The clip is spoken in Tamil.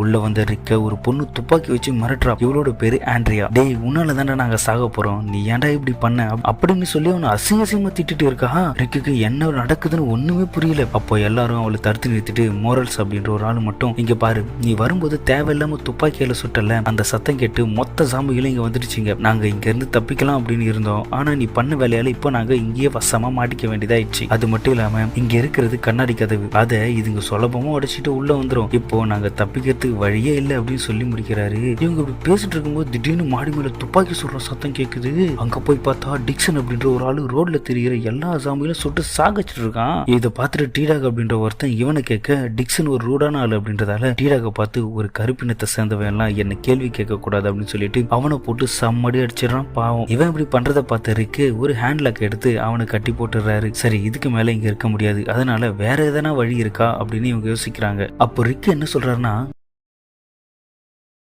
உள்ள வந்த ரிக்க ஒரு பொண்ணு துப்பாக்கி வச்சு மிரட்டுறா. இவளோட பேரு ஆண்ட்ரியா. டேய் உன்னால தானே நாங்க சாக போறோம், நீ ஏன்டா இப்படி பண்ண அப்படின்னு சொல்லி அவனை அசிங்கமா திட்டிட்டு இருக்கா. ரிக்கு என்ன நடக்குதுன்னு ஒண்ணுமே புரியல. அப்போ எல்லாரும் அவளை தடுத்து நிறுத்திட்டு மோரல்ஸ் அப்படின்ற ஒரு ஆளு மட்டும், இங்க பாரு நீ வரும்போது தேவையில்லாம துப்பாக்கியில சுட்டல, அந்த சத்தம் கேட்டு மொத்த சாம்பிகளும் இங்க வந்துடுச்சுங்க. நாங்க இங்க இருந்து தப்பிக்கலாம் அப்படின்னு இருந்தோம், ஆனா நீ பண்ண வேலையால இப்போ நாங்க இங்கேயே வசமா மாட்டிக்க வேண்டியதாயிடுச்சு. அது மட்டும் இல்லாம இங்க இருக்கிறது கண்ணாடி கதவு, அதை இதுங்க சுலபமா உடைச்சிட்டு உள்ள வந்துரும். இப்போ நாங்க தப்பிக்க வழியே இல்லை அப்படின்னு சொல்லி முடிக்கிறாரு. இவங்க இப்படி பேசிட்டு இருக்கும்போது திடீர்னு மாடி மேல துப்பாக்கி சுடுற சத்தம் கேக்குது. அங்க போய் பார்த்தா டிக்சன் அப்படின்ற ஒரு ஆளு ரோட்ல தெரிகிற எல்லா சாமியிலும் சுட்டு சாகச்சிட்டு இருக்கான். இதை பார்த்துட்டு டீடாக் அப்படின்ற ஒருத்தன் இவனை கேட்க, டிக்சன் ஒரு ரூடான ஆளு அப்படின்றதால டீடாக பார்த்து ஒரு கருப்பினத்தை சேர்ந்தவன் எல்லாம் என்ன கேள்வி கேட்க கூடாது அப்படின்னு சொல்லிட்டு அவனை போட்டு செம்மடி அடிச்சிடறான். பாவம் இவன் இப்படி பண்றதை பார்த்த ரிக்கு ஒரு ஹேண்ட் லாக் எடுத்து அவனை கட்டி போட்டுறாரு. சரி இதுக்கு மேல இங்க இருக்க முடியாது, அதனால வேற எதனா வழி இருக்கா அப்படின்னு இவங்க யோசிக்கிறாங்க. அப்போ ரிக்கு என்ன சொல்றாருன்னா,